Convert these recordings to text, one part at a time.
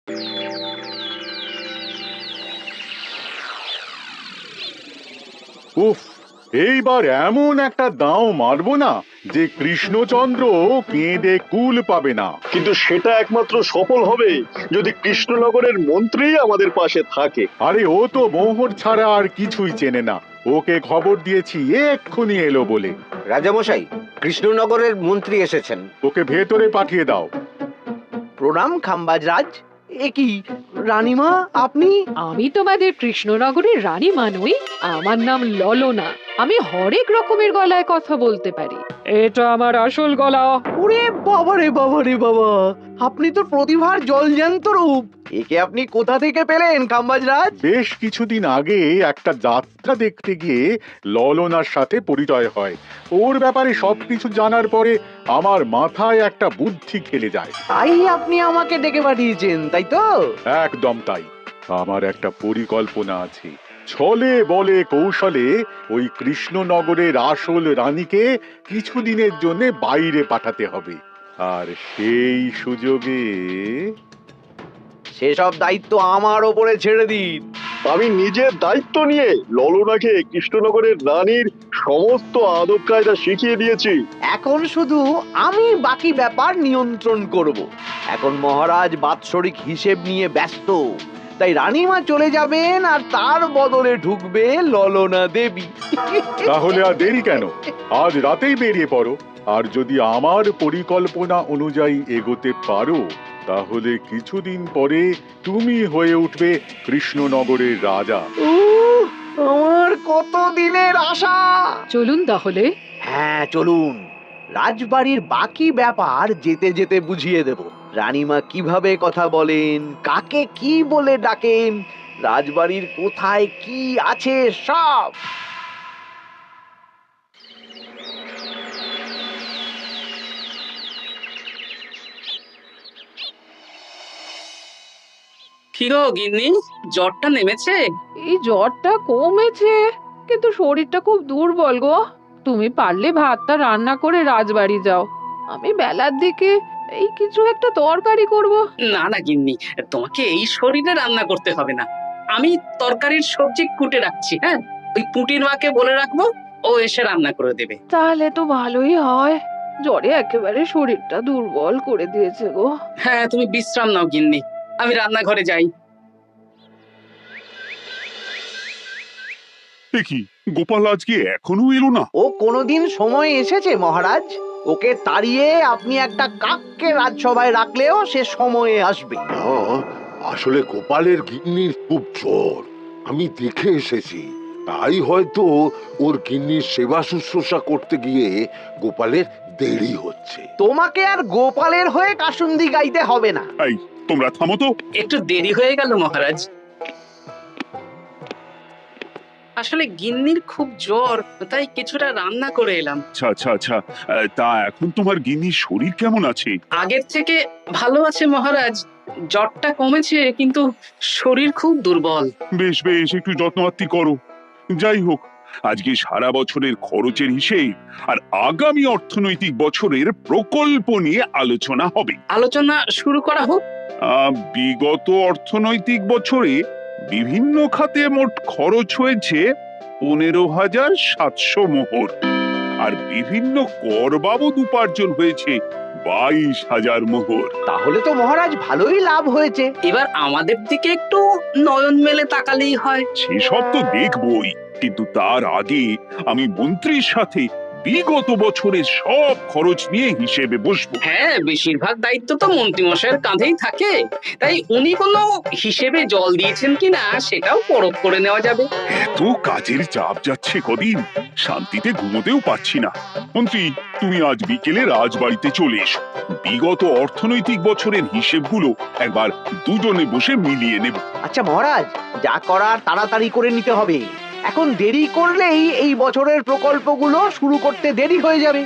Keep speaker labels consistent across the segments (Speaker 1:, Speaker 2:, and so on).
Speaker 1: উফ, এইবার এমন একটা দাও মারবো না যে কৃষ্ণচন্দ্র কেঁদে কুল পাবে না।
Speaker 2: কিন্তু সেটা একমাত্র সফল হবে যদি কৃষ্ণনগরের মন্ত্রী আমাদের পাশে থাকে।
Speaker 1: আরে ও তো মোহর ছাড়া আর কিছুই চেনে না। ওকে খবর দিয়েছি এক্ষুনি এলো বলে।
Speaker 3: রাজামশাই, কৃষ্ণনগরের মন্ত্রী এসেছেন।
Speaker 1: ওকে ভেতরে পাঠিয়ে দাও।
Speaker 4: প্রণাম খাম্বাজ রাজ। এ কি রানীমা, আপনি?
Speaker 5: আমি তোমাদের কৃষ্ণনগরের রানীমা নই, আমার নাম ললনা। আমি হরেক রকমের গলায় কথা বলতে পারি। এটা আমার আসল গলা।
Speaker 4: ওরে বাবা রে বাবা রে বাবা, আপনি তো প্রতিভার জলজ্যান্ত রূপ। একে আপনি কোথা থেকে পেলেন খাম্বাজ রাজ?
Speaker 1: বেশ কিছুদিন আগে একটা যাত্রা দেখতে গিয়ে ললনার সাথে পরিচয় হয়। ওর ব্যাপারে সবকিছু জানার পরে আমার মাথায় একটা বুদ্ধি খেলে যায়।
Speaker 4: তাই আপনি আমাকে ডেকে পাঠিয়েছেন, তাই তো?
Speaker 1: একদম তাই। আমার একটা পরিকল্পনা আছে। ছলে বলে কৌশলে ওই কৃষ্ণনগরের আসল রানীকে কিছুদিনের জন্য বাইরে পাঠাতে হবে, আর সেই সুযোগে
Speaker 4: সেসব দায়িত্ব আমার ওপরে ছেড়ে দিন।
Speaker 2: আমি নিজের দায়িত্ব নিয়ে ললনাকে কৃষ্ণনগরের রানীর সমস্ত আদব কায়দা শিখিয়ে দিয়েছি।
Speaker 4: এখন শুধু আমি বাকি ব্যাপার নিয়ন্ত্রণ করব। এখন মহারাজ বাৎসরিক হিসেব নিয়ে ব্যস্ত, তাই রানীমা চলে যাবেন আর তার বদলে ঢুকবে ললনা দেবী।
Speaker 1: তাহলে আর দেরি কেন? আজ রাতেই বেরিয়ে পড়ো। আর যদি আমার পরিকল্পনা অনুযায়ী এগোতে পারো, তাহলে কিছুদিন পরে তুমি হয়ে উঠবে কৃষ্ণনগরের রাজা।
Speaker 4: আমার কত দিনের আশা।
Speaker 5: চলুন তাহলে।
Speaker 4: হ্যাঁ চলুন, রাজবাড়ির বাকি ব্যাপার যেতে যেতে বুঝিয়ে দেব। রানীমা কিভাবে কথা বলেন, কাকে কি বলে ডাকেন, রাজবাড়ির কোথায় কি আছে সব।
Speaker 6: কি গো গিন্নি, জ্বরটা নেমেছে?
Speaker 5: এই জ্বরটা কমেছে, কিন্তু শরীরটা খুব দুর্বল গো। তুমি পারলে ভাতটা রান্না করে রাজবাড়ি যাও। আমি বেলার দিকে এই কিছু একটা তরকারি করব।
Speaker 6: না না গিন্নি, তোমাকে এই শরীরে রান্না করতে হবে না। আমি তরকারির সবজি কুটে রাখছি। হ্যাঁ, ওই পুঁটির মাকে বলে রাখবো, ও এসে রান্না করে দেবে।
Speaker 5: তাহলে তো ভালোই হয়। জ্বরে একেবারে শরীরটা দুর্বল করে দিয়েছে গো।
Speaker 6: হ্যাঁ, তুমি বিশ্রাম নাও গিন্নি, আমি রান্নাঘরে যাই।
Speaker 7: কি গোপাল আজকে এখনো এলো না?
Speaker 4: ও কোনোদিন সময় এসেছে মহারাজ? ওকে তাড়িয়ে আপনি একটা কাককে রাজসভায় রাখলেও সে সময়ে আসবে।
Speaker 8: আসলে গোপালের গিন্নির খুব জ্বর, আমি দেখে এসেছি। তাই হয়তো ওর গিন্নির সেবা শুশ্রূষা করতে গিয়ে গোপালের দেরি হচ্ছে।
Speaker 4: তোমাকে আর গোপালের হয়ে কাসুন্দি গাইতে হবে না।
Speaker 7: এই তোমরা থামো তো।
Speaker 6: একটু দেরি হয়ে গেল মহারাজ। আসলে গিন্নির খুব জ্বর, তাই কিছুটা রান্না করে এলাম।
Speaker 7: আচ্ছা আচ্ছা আচ্ছা, তা এখন তোমার গিন্নির শরীর কেমন আছে?
Speaker 6: আগের থেকে ভালো আছে মহারাজ, জ্বরটা কমেছে, কিন্তু শরীর খুব দুর্বল।
Speaker 7: বেশ বেশ, একটু যত্নআত্তি করো। যাই হোক, আজকে সারা বছরের খরচের হিসেব আর আগামী অর্থনৈতিক বছরের প্রকল্প নিয়ে আলোচনা হবে।
Speaker 6: আলোচনা শুরু করা হোক।
Speaker 7: বিগত অর্থনৈতিক বছরে বিভিন্ন খাতে মোট খরচ হয়েছে 15,700 মোহর, আর বিভিন্ন কর বাবদ উপার্জন হয়েছে 22,000 মোহর।
Speaker 4: তাহলে তো মহারাজ ভালোই লাভ হয়েছে।
Speaker 6: এবার আমাদের দিকে একটু নয়ন মেলে তাকালেই হয়।
Speaker 7: সেসব তো দেখবই, কিন্তু তার আগে আমি মন্ত্রীর সাথে বিগত বছরের সব খরচ নিয়ে হিসেবে বসবো।
Speaker 6: হ্যাঁ, বেশিরভাগ দায়িত্ব তো মন্ত্রী মশাইয়ের কাঁধেই থাকে, তাই উনি কোনো হিসেবে জল দিয়েছেন কিনা সেটাও পরখ করে নেওয়া যাবে।
Speaker 7: এত কাজের চাপ যাচ্ছে কদিন, শান্তিতে ঘুমোতেও পাচ্ছি না। মন্ত্রী, তুমি আজ বিকেলে রাজবাড়িতে চলে এসো। বিগত অর্থনৈতিক বছরের হিসেবগুলো একবার দুজনে বসে মিলিয়ে নেব।
Speaker 4: আচ্ছা মহারাজ, যা করার তাড়াতাড়ি করে নিতে হবে। এখন দেরি করলেই এই বছরের প্রকল্পগুলো শুরু করতে দেরি হয়ে যাবে।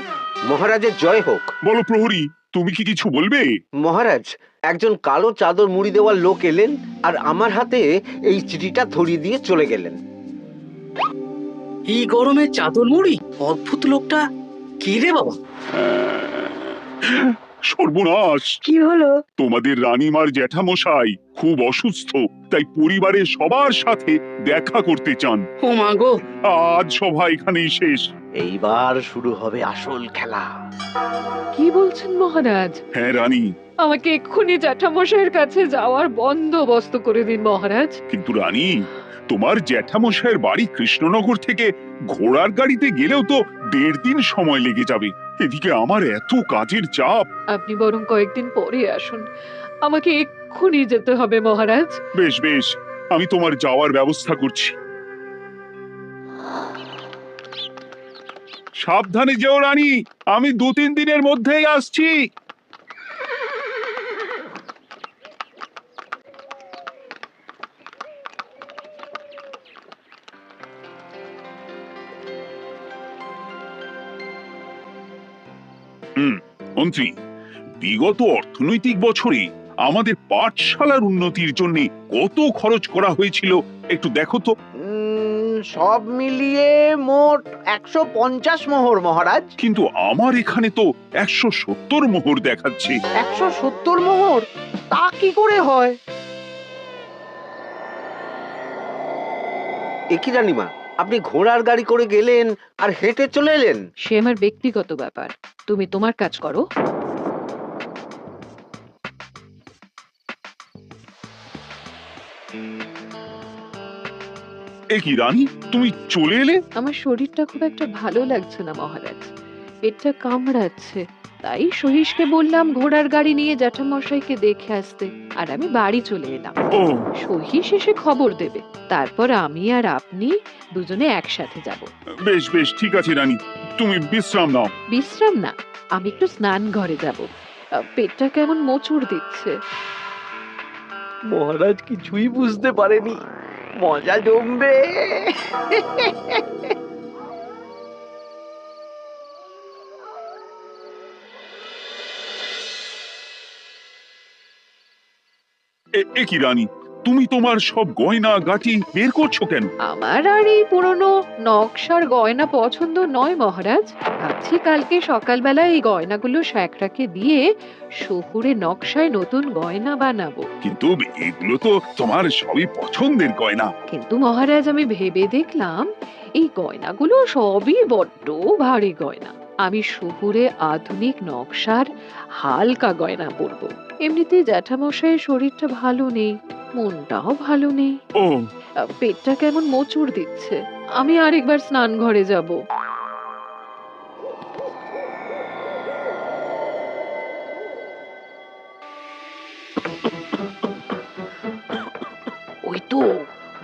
Speaker 3: মহারাজের জয় হোক।
Speaker 7: বলো প্রহরী, তুমি কি কিছু বলবে?
Speaker 3: মহারাজ, একজন কালো চাদর মুড়ি দেওয়ার লোক এলেন আর আমার হাতে এই চিঠিটা ধরিয়ে দিয়ে চলে গেলেন।
Speaker 6: এই গরমে চাদর মুড়ি? অদ্ভুত লোকটা, কি রে বাবা?
Speaker 7: সর্বনাশ!
Speaker 9: কি হলো?
Speaker 7: তোমাদের রানীমার জ্যাঠামশাই খুব অসুস্থ, তাই পরিবারের সবার সাথে দেখা করতে চান।
Speaker 6: ও মা গো!
Speaker 7: আজ সভা এখানেই শেষ।
Speaker 4: এইবার শুরু হবে আসল খেলা।
Speaker 5: কি বলছেন মহারাজ?
Speaker 7: হ্যাঁ রানী,
Speaker 5: আমাকে এক্ষুনি জ্যাঠামশাইয়ের কাছে যাওয়ার বন্দোবস্ত করে দিন মহারাজ।
Speaker 7: কিন্তু রানী, তোমার জ্যাঠামশাইয়ের বাড়ি কৃষ্ণনগর থেকে ঘোড়ার গাড়িতে গেলেও তো 1.5 দিন সময় লেগে যাবে। এদিকে আমার এত কাজের চাপ।
Speaker 5: আপনি বরং কয়েকদিন পরে আসুন, আমাকে এক্ষুনি যেতে হবে মহারাজ।
Speaker 7: বেশ বেশ, আমি তোমার যাওয়ার ব্যবস্থা করছি। সাবধানে যেও রানী, আমি 2-3 দিনের মধ্যেই আসছি। মন্ত্রী, বিগত অর্থনৈতিক বছরে আমাদের পাঠশালার উন্নতির জন্য কত খরচ করা হয়েছিল একটু দেখো তো।
Speaker 4: সব মিলিয়ে মোট 150 মোহর মহারাজ।
Speaker 7: কিন্তু আমার এখানে তো 170 মোহর দেখাচ্ছে।
Speaker 4: 170 মোহর? তা কি করে হয়?
Speaker 3: একই রানীমা, আপনি ঘোড়ার গাড়ি করে গেলেন আর হেঁটে চলে এলেন?
Speaker 5: সে আমার ব্যক্তিগত ব্যাপার, তুমি তোমার কাজ করো।
Speaker 7: এ কি রানী, তুমি চলে এলে?
Speaker 5: আমার শরীরটা খুব একটা ভালো লাগছে না মহারাজ, পেটটা কামড়াচ্ছে। তাই সহিসকে বললাম ঘোড়ার গাড়ি নিয়ে জ্যাঠামশাইকে দেখে আসতে, আর আমি বাড়ি চলে এলাম।
Speaker 7: ও,
Speaker 5: সহিস এসে খবর দেবে, তারপর আমি আর আপনি দুজনে একসাথে যাব।
Speaker 7: বেশ বেশ, ঠিক আছে রানী, তুমি বিশ্রাম নাও।
Speaker 5: বিশ্রাম না, আমি একটু স্নান ঘরে যাব, পেটটা কেমন মোচড় দিচ্ছে।
Speaker 4: মহারাজ কিছুই বুঝতে পারেনি, মজা জমবে।
Speaker 7: এ কি রানী, তুমি তোমার সব গয়না গাটি বের করছো কেন?
Speaker 5: আমার আর এই পুরনো নকশার গয়না পছন্দ নয় মহারাজ। ভাবছি কালকে সকালবেলা এই গয়নাগুলো শ্যাকরাকে দিয়ে শহুরে নকশায় নতুন গয়না বানাবো।
Speaker 7: কিন্তু এগুলো তো তোমার সবই পছন্দের গয়না।
Speaker 5: কিন্তু মহারাজ, আমি ভেবে দেখলাম এই গয়নাগুলো সবই বড্ড ভারী গয়না। আমি শহুরে আধুনিক নকশার হালকা গয়না পরবো। এমনিতেই জ্যাঠামশাইয়ের শরীরটা ভালো নেই, মনটাও ভালো নেই,
Speaker 7: ও,
Speaker 5: পেটটা কেমন মোচড় দিচ্ছে। আমি আরেকবার স্নান ঘরে যাব। ওই তো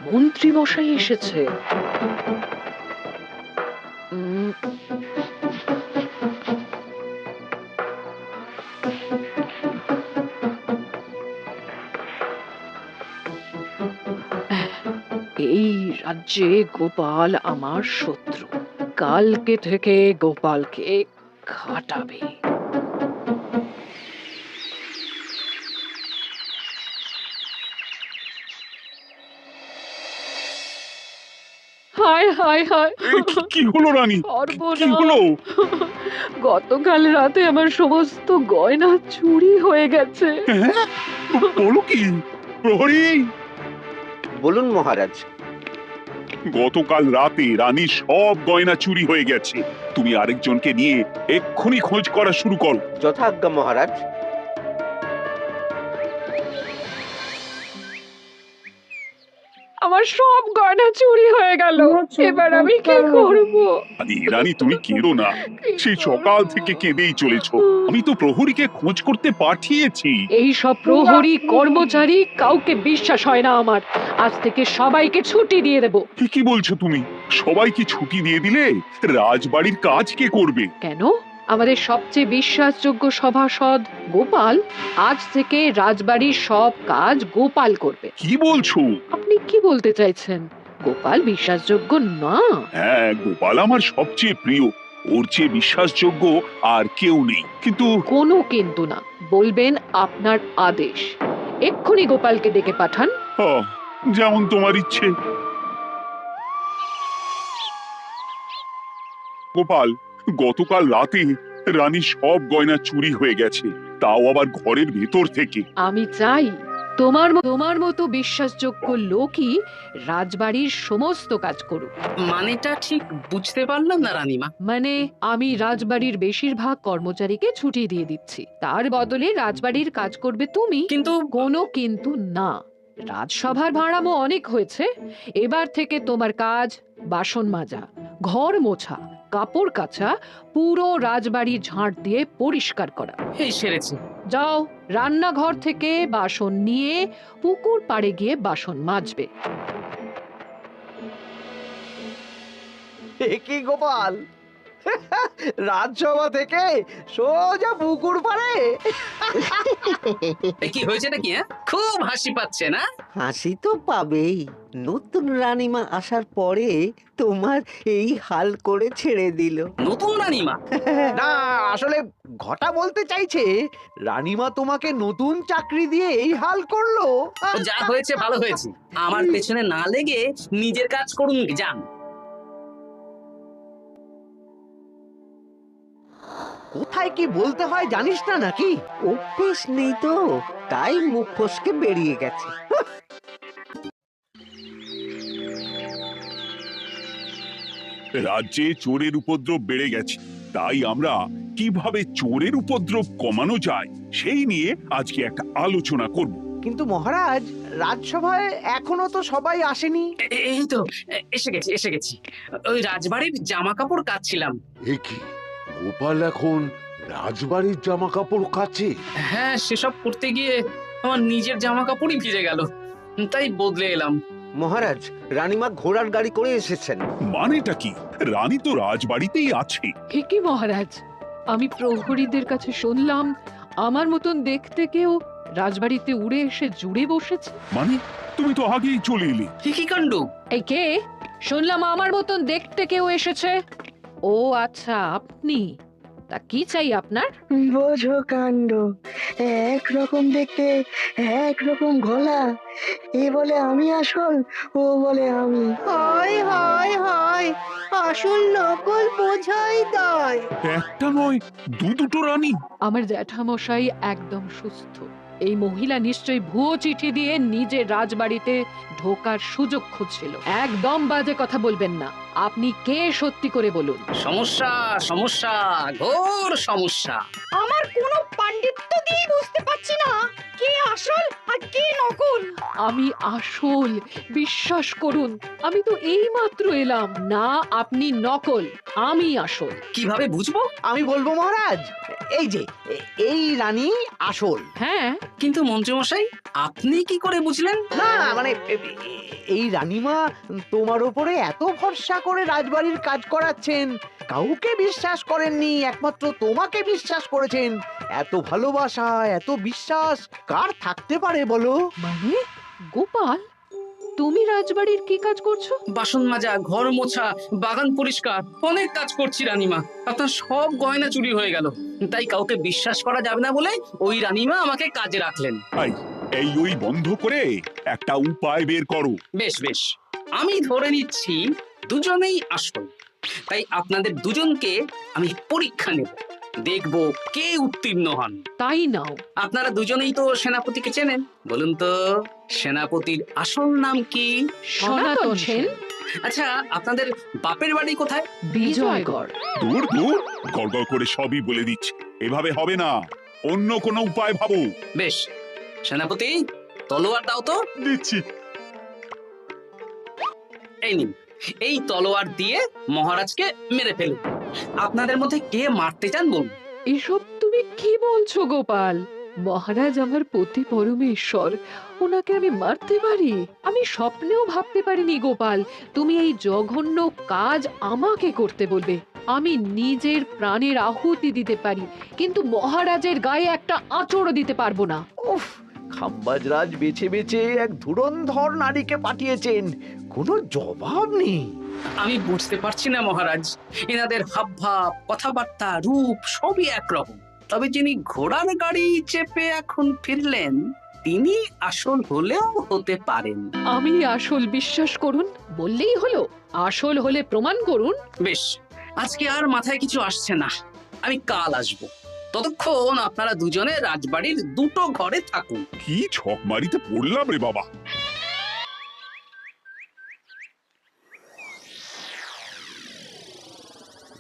Speaker 5: মন্ত্রী মশাই এসেছে। উম, এই রাজ্যে গোপাল আমার শত্রু। কালকে থেকে গোপালকে খাটাবে। হায় হায় হায়,
Speaker 7: কি হলো রানী, কি হলো?
Speaker 5: গতকাল রাতে আমার সমস্ত গয়না চুরি হয়ে গেছে।
Speaker 7: হ্যাঁ? বলো কি প্রহরী?
Speaker 3: বলুন মহারাজ।
Speaker 7: গতকাল রাতে রানীর সব গয়না চুরি হয়ে গেছে। তুমি আরেকজনকে নিয়ে এক্ষুনি খোঁজ করা শুরু করো।
Speaker 3: যথাজ্ঞা মহারাজ।
Speaker 5: আমার সব গয়না চুরি হয়ে গেল, এবার আমি কি করব?
Speaker 7: রানী তুমি কেঁদো না, সেই সকাল থেকে কেঁদেই চলেছো। আমি তো প্রহরীকে খোঁজ করতে পাঠিয়েছি।
Speaker 5: এই সব প্রহরী কর্মচারী কাউকে বিশ্বাস হয় না আমার। আজ থেকে সবাইকে ছুটি দিয়ে দেব।
Speaker 7: কি বলছো তুমি? সবাইকে ছুটি দিয়ে দিলে রাজবাড়ির কাজ কে করবে?
Speaker 5: কেন? আমাদের সবচেয়ে বিশ্বাসযোগ্য সভাসদ গোপাল আজ থেকে রাজবাড়ির সব কাজ গোপাল করবে।
Speaker 7: কি বলছো?
Speaker 5: আপনি কি বলতে চাইছেন? গোপাল বিশ্বাসযোগ্য না?
Speaker 7: হ্যাঁ, গোপাল আমার সবচেয়ে প্রিয়। ওর চেয়ে বিশ্বাসযোগ্য আর কেউ নেই। কিন্তু
Speaker 5: কোনো কিন্তু না, বলবেন আপনার আদেশ। এক্ষুনি গোপালকে ডেকে পাঠান।
Speaker 7: যেমন তোমার ইচ্ছে। গোপাল, গতকাল রাতে রানী সব গয়না চুরি হয়ে গেছে। তাও আবার ঘরের ভেতর থেকে।
Speaker 5: আমি চাই তোমার মতো বিশ্বাসযোগ্য লোকই রাজবাড়ির সমস্ত কাজ করুক।
Speaker 6: মানেটা ঠিক বুঝতে পারলাম না রানীমা।
Speaker 5: মানে আমি রাজবাড়ির বেশিরভাগ কর্মচারীকে ছুটি দিয়ে দিচ্ছি, তার বদলে রাজবাড়ির কাজ করবে তুমি।
Speaker 6: কিন্তু
Speaker 5: কোনো কিন্তু না। রাজসভার ভাড়ামো অনেক হয়েছে। এবার থেকে তোমার কাজ বাসন মাজা, ঘর মোছা, কাপড় কাচা, পুরো রাজবাড়ি ঝাঁট দিয়ে পরিষ্কার করা।
Speaker 6: এই সেরেছে।
Speaker 5: যাও, রান্নাঘর থেকে বাসন নিয়ে পুকুর পাড়ে গিয়ে বাসন মাজবে।
Speaker 4: এ কি গোপাল, রাজসভা থেকে সোজা পুকুর পাড়ে?
Speaker 6: কি হয়েছে নাকি? খুব হাসি পাচ্ছে না?
Speaker 3: হাসি তো পাবেই। নতুন রানীমা আসার পরে তোমার এই হাল করে ছেড়ে দিল।
Speaker 6: নতুন রানীমা?
Speaker 4: না, আসলে ঘটা বলতে চাইছে রানীমা তোমাকে নতুন চাকরি দিয়ে এই হাল করলো।
Speaker 6: ও যা হয়েছে ভালো হয়েছে। আমার পেছনে না লেগে নিজের কাজ করুন, যান।
Speaker 4: কোথায় কি বলতে হয় জানিস না নাকি?
Speaker 3: অভ্যেস নেই তো, তাই মুখ ফসকে বেরিয়ে গেছে।
Speaker 7: রাজ্যে চোরের উপদ্রব বেড়ে গেছে, তাই আমরা কিভাবে চোরের উপদ্রব কমানো যায় সেই নিয়ে আজকে একটা আলোচনা করব।
Speaker 4: কিন্তু মহারাজ, রাজসভায় এখনো তো সবাই আসেনি।
Speaker 6: এই তো এসে গেছি। ওই রাজবাড়ির জামা কাপড় কাচ্ছিলাম।
Speaker 8: এ কি, গোপাল এখন রাজবাড়ির জামা কাপড় কাচে?
Speaker 6: হ্যাঁ, সেসব করতে গিয়ে আমার নিজের জামা কাপড়ই ভিজে গেল, তাই বদলে এলাম।
Speaker 3: মহারাজ, রানীমা ঘোড়ার গাড়ি করে এসেছেন।
Speaker 7: মানেটা কি? রানী তো রাজবাড়িতেই আছে।
Speaker 5: কি মহারাজ, আমি প্রহরীদের কাছে শুনলাম আমার মতন দেখতে কেউ রাজবাড়িতে উড়ে এসে জুড়ে বসেছে।
Speaker 7: মানে তুমি তো আগেই চলে এলে।
Speaker 6: কি কাণ্ড!
Speaker 5: এই কে? শুনলাম আমার মতন দেখতে কেউ এসেছে। ও আচ্ছা, আপনি। তা কি চাই আপনার?
Speaker 9: বোঝো কাণ্ড, একরকম দেখতে একরকম গলা। এ বলে আমি আসল, ও বলে আমি।
Speaker 10: হায় হায় হায়, আসল নকল বোঝাই দায়।
Speaker 7: একটা নয়, দুটো রানী।
Speaker 5: আমার জ্যাঠামশাই একদম সুস্থ। এই মহিলা নিশ্চয়ই ভুয়ো চিঠি দিয়ে নিজের রাজবাড়িতে ঢোকার সুযোগ খুঁজছিল। একদম বাজে কথা বলবেন না। আপনি কে সত্যি করে বলুন।
Speaker 6: সমস্যা সমস্যা, ঘোর সমস্যা।
Speaker 10: আমার কোনো পাণ্ডিত্য দিয়ে বুঝতে পারছি না কে আসল আর কে নকল।
Speaker 5: আমি আসল, বিশ্বাস করুন। আমি তো এই মাত্র এলাম। না, আপনি নকল, আমি আসল।
Speaker 6: কিভাবে বুঝবো?
Speaker 4: আমি বলবো মহারাজ, এই যে এই রানী আসল।
Speaker 5: হ্যাঁ,
Speaker 6: কিন্তু মন্ত্রীমশাই, আপনি কি করে বুঝলেন?
Speaker 4: না মানে এই রানীমা তোমার উপরে এত ভরসা করে রাজবাড়ির কাজ করাচ্ছেন, কাউকে বিশ্বাস করেননি, একমাত্র তোমাকে বিশ্বাস করেছেন। এত ভালোবাসা, এত বিশ্বাস কার থাকতে পারে বলো?
Speaker 5: মানে গোপাল, তুমি রাজবাড়ির কি কাজ করছো?
Speaker 6: বাসন মাজা, ঘর মোছা, বাগান পরিষ্কার, অনেক কাজ করছি রানীমা। আপনার সব গয়না চুরি হয়ে গেল, তাই কাউকে বিশ্বাস করা যাবে না বলে ওই রানীমা আমাকে কাজে রাখলেন।
Speaker 7: এই ওই বন্ধ করে একটা উপায় বের করো।
Speaker 6: বেশ বেশ, আমি ধরে নিচ্ছি দুজনেই আসল। তাই আপনাদের দুজনকে আমি পরীক্ষা নেব, দেখব কে উত্তীর্ণ হন।
Speaker 5: তাই নাও।
Speaker 6: আপনারা দুজনেই তো সেনাপতিকে চেনেন, বলুন তো সেনাপতির আসল নাম কি?
Speaker 5: সনাতন সেন।
Speaker 6: আচ্ছা, আপনাদের বাপের বাড়ি কোথায়?
Speaker 5: বিজয়গড়।
Speaker 7: দূর দূর, গড়গড় করে সবই বলে দিচ্ছে। এভাবে হবে না, অন্য কোনো উপায় ভাবো।
Speaker 6: বেশ, সেনাপতি তলোয়ার দাও তো।
Speaker 1: দিচ্ছি।
Speaker 6: এই নিন, এই তলোয়ার দিয়ে মহারাজকে মেরে ফেলুন। আপনাদের মধ্যে কে মারতে চান বলুন।
Speaker 5: এসব তুমি কি বলছো গোপাল? মহারাজ আমার পতি পরমেশ্বর, ওনাকে আমি মারতে পারি? আমি স্বপ্নেও ভাবতে পারিনি গোপাল তুমি এই জঘন্য কাজ আমাকে করতে বলবে। আমি নিজের প্রাণের আহুতি দিতে পারি, কিন্তু মহারাজের গায়ে একটা আঁচড়ও দিতে পারবো না।
Speaker 4: উফ, খাম্বাজরাজ বেছে বেছে এক ধুরন্ধর নারীকে পাঠিয়েছেন, কোনো জবাব নেই।
Speaker 6: আমি বুঝতে পারছি না মহারাজ, এনাদের হাবভাব, কথাবার্তা, রূপ সবই একরকম। তবে যিনি ঘোড়ার গাড়ি চেপে এখন ফিরলেন, তিনি আসল হলেও হতে পারেন।
Speaker 5: আমি আসল, বিশ্বাস করুন। বললেই হলো? আসল হলে প্রমাণ করুন।
Speaker 6: বেশ, আজকে আর মাথায় কিছু আসছে না, আমি কাল আসবো। ততক্ষণ আপনারা দুজনে রাজবাড়ির দুটো ঘরে থাকুন।
Speaker 7: কি ছক মারিতে পড়লাম রে বাবা।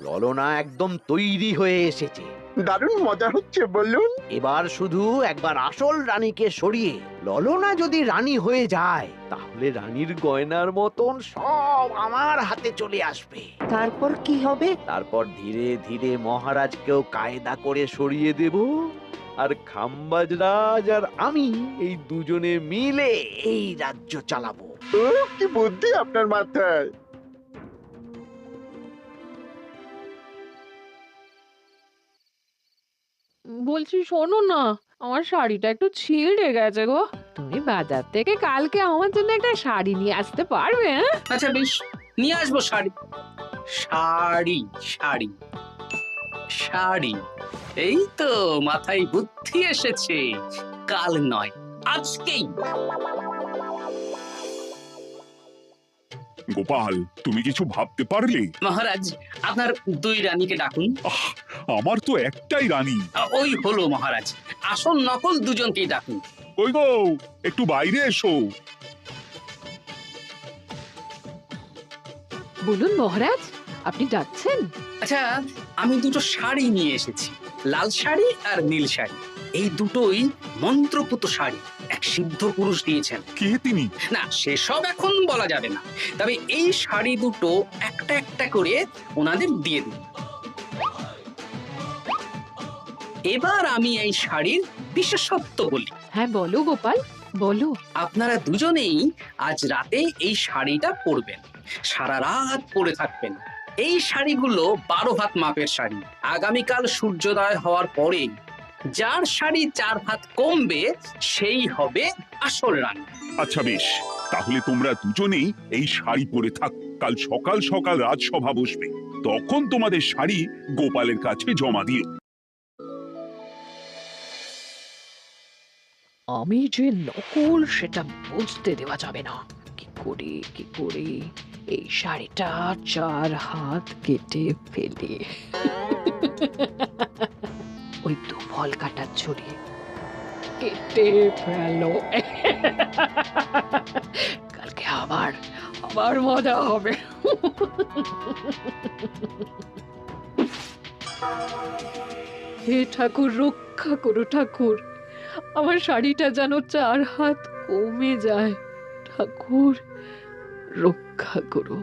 Speaker 4: ললনা একদম তৈরি হয়ে এসেছে।
Speaker 2: দারুণ মজা হচ্ছে বলুন।
Speaker 4: এবার শুধু একবার আসল রানীকে সরিয়ে ললনা যদি রানী হয়ে যায়, তাহলে রানীর গয়নার মতন সব আমার হাতে চলে আসবে।
Speaker 3: তারপর কি হবে?
Speaker 4: তারপর ধীরে ধীরে মহারাজকেও কায়দা করে সরিয়ে দেব, আর খাম্বাজ রাজ আর আমি এই দুজনে মিলে এই রাজ্য চালাবো।
Speaker 2: কি বুদ্ধি আপনার মাথায়।
Speaker 5: বলছি শোনো না, আমার শাড়িটা একটু ছিঁড়ে গেছে গো। তুমি বাজার থেকে কালকে আমার জন্য একটা শাড়ি নিয়ে আসতে পারবে? হ্যাঁ,
Speaker 6: আচ্ছা বেশ, নিয়ে আসবো শাড়ি। শাড়ি শাড়ি শাড়ি, এই তো মাথায় বুদ্ধি এসেছে। কাল নয়, আজকেই।
Speaker 7: গোপাল, তুমি কিছু ভাবতে পারলে?
Speaker 6: মহারাজ, আপনার দুই রানীকে ডাকুন।
Speaker 7: আমার তো একটাই রানী।
Speaker 6: ওই হলো মহারাজ, আসল নকল দুজনকেই ডাকুন।
Speaker 7: ওই গো, একটু বাইরে এসো।
Speaker 5: বলুন মহারাজ, আপনি ডাকছেন?
Speaker 6: আচ্ছা, আমি দুটো শাড়ি নিয়ে এসেছি, লাল শাড়ি আর নীল শাড়ি। এই দুটোই মন্ত্রপুত শাড়ি, এক সিদ্ধ পুরুষ দিয়েছেন।
Speaker 7: কে তিনি?
Speaker 6: না, সেসব এখন বলা যাবে না, তবে এই শাড়ি দুটো একটা একটা করে ওনাদের দিয়ে দিন। এবার আমি এই শাড়ির বিশেষত্ব বলি।
Speaker 5: হ্যাঁ বলো গোপাল, বলো।
Speaker 6: আপনারা দুজনেই আজ রাতে এই শাড়িটা পরবেন, সারা রাত পরে থাকবেন। এই শাড়িগুলো 12 হাত মাপের শাড়ি। আগামীকাল সূর্যোদয় হওয়ার পরে যার শাড়ি 4 হাত কমবে সেই হবে আসল রানী।
Speaker 7: আচ্ছা বেশ, তাহলে তোমরা দুজনেই এই শাড়ি পরে থাক। কাল সকাল সকাল রাজসভা বসবে, তখন তোমাদের শাড়ি গোপালের কাছে জমা দিও।
Speaker 5: আমি যে নকল সেটা বুঝতে দেওয়া যাবে না। কি করে এই শাড়িটা 4 হাত কেটে ফেলে ওই দুফল কাটার ছড়ি কেটে ফেলো। কালকে আবার মজা হবে। হে ঠাকুর, রক্ষা করো ঠাকুর, আমার শাড়িটা যেন 4 হাত কমে যায়। ঠাকুর রক্ষা করো।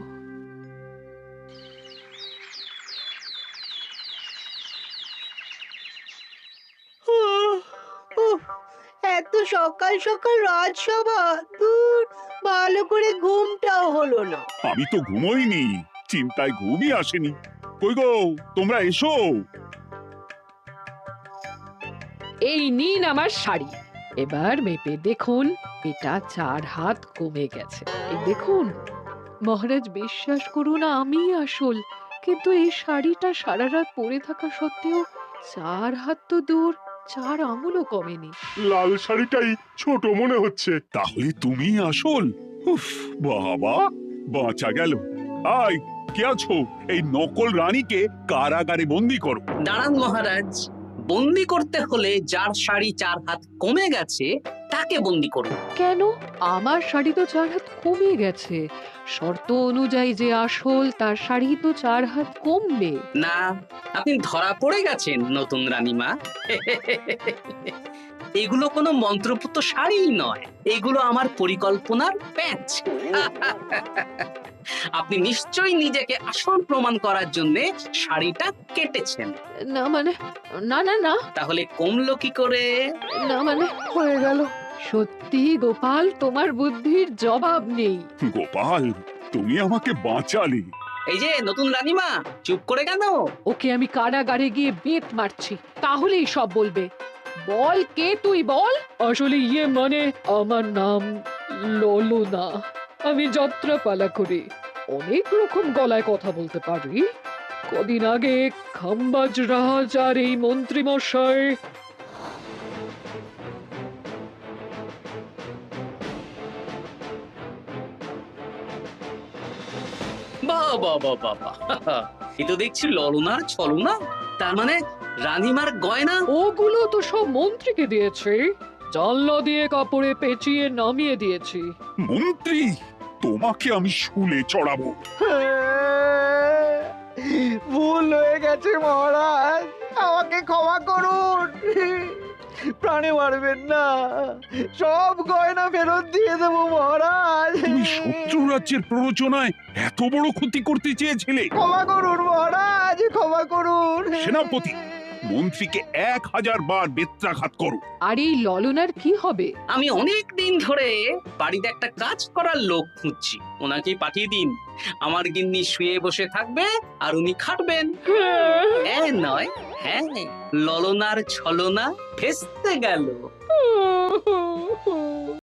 Speaker 9: এত সকাল সকাল রাজসভা, দূর, ভালো করে ঘুমটাও হলো না।
Speaker 7: আমি তো ঘুমোইনি, চিন্তায় ঘুমই আসেনি। কই গো, তোমরা এসো।
Speaker 5: এই নিন আমার শাড়ি, এবার মেপে দেখুন, এটা 4 হাত কমে গেছে। এই দেখুন মহারাজ, বিশ্বাস করুন আমি আসল, কিন্তু এই শাড়িটা সারা রাত পরে থাকা সত্ত্বেও 4 হাত তো দূর, 4 আঙুলও কমেনি।
Speaker 2: লাল শাড়িটাই ছোট মনে হচ্ছে।
Speaker 7: তাহলে তুমি আসল? উফ, বাবা, বাঁচা গেল। আয়, কে আছো? এই নকল রানীকে কারাগারে বন্দি করো।
Speaker 6: দাঁড়ান মহারাজ, বন্দি করতে হলে যার শাড়ি 4 হাত কমে গেছে তাকে বন্দি করুন।
Speaker 5: কেন? আমার শাড়ি তো 4 হাত কমে গেছে। শর্ত অনুযায়ী যে আসল তার শাড়ি তো 4 হাত কমবে
Speaker 6: না, আপনি ধরা পড়ে গেছেন নতুন রানীমা। এগুলো কোনো মন্ত্রপুত শাড়িই নয়, এগুলো আমার পরিকল্পনার প্যাঁচ। আপনি নিশ্চয়ই নিজেকে আসল প্রমাণ করার জন্য শাড়িটা কেটেছেন।
Speaker 5: না মানে, না না না,
Speaker 6: তাহলে কমলো কি করে?
Speaker 5: না মানে হয়ে গেল। সত্যি গোপাল, তোমার বুদ্ধির জবাব নেই।
Speaker 7: গোপাল, তুমি আমাকে বাঁচালে।
Speaker 6: এই যে নতুন রানীমা, চুপ করে কেন?
Speaker 5: ওকে আমি কারাগারে গিয়ে বেত মারছি, তাহলেই সব বলবে। বল, কে তুই বল? আসলে মানে আমার নাম ললনা। আমি যাত্রাপালা করি, অনেক রকম গলায় কথা বলতে পারি। কদিন আগে খাম্বাজ রাজ আর এই মন্ত্রী মশাই
Speaker 6: বাহ বাহ বাহ বাহ বাহ, এ তো দেখছি ললনার ছলনা। তার মানে রানীমার গয়না?
Speaker 5: ওগুলো তো সব মন্ত্রীকে দিয়েছি, জানলা দিয়ে কাপড়ে পেঁচিয়ে নামিয়ে দিয়েছি।
Speaker 7: মন্ত্রী, তোমাকে আমি শুলে চড়াবো।
Speaker 4: ভুল হয়ে গেছে মহারাজ, আমাকে ক্ষমা করুন। প্রাণে মারবেন না, সব গয়না ফেরত দিয়ে দেবো মহারাজ।
Speaker 7: তুমি শত্রু রাজ্যের প্ররোচনায় এত বড় ক্ষতি করতে চেয়েছিলে?
Speaker 4: ক্ষমা করুন মহারাজ, ক্ষমা করুন।
Speaker 7: সেনাপতি, মন্ত্রীকে 1000 বার বেত্রাঘাত করো।
Speaker 5: আর এই ললনার কি হবে?
Speaker 6: আমি অনেক দিন ধরে বাড়িতে একটা কাজ করার লোক খুঁজছি, ওনাকেই পাঠিয়ে দিন। আমার গিন্নি শুয়ে বসে থাকবে আর উনি খাটবেন। নয়, হ্যাঁ, ললনার ছলনা ফেস্তে গেল।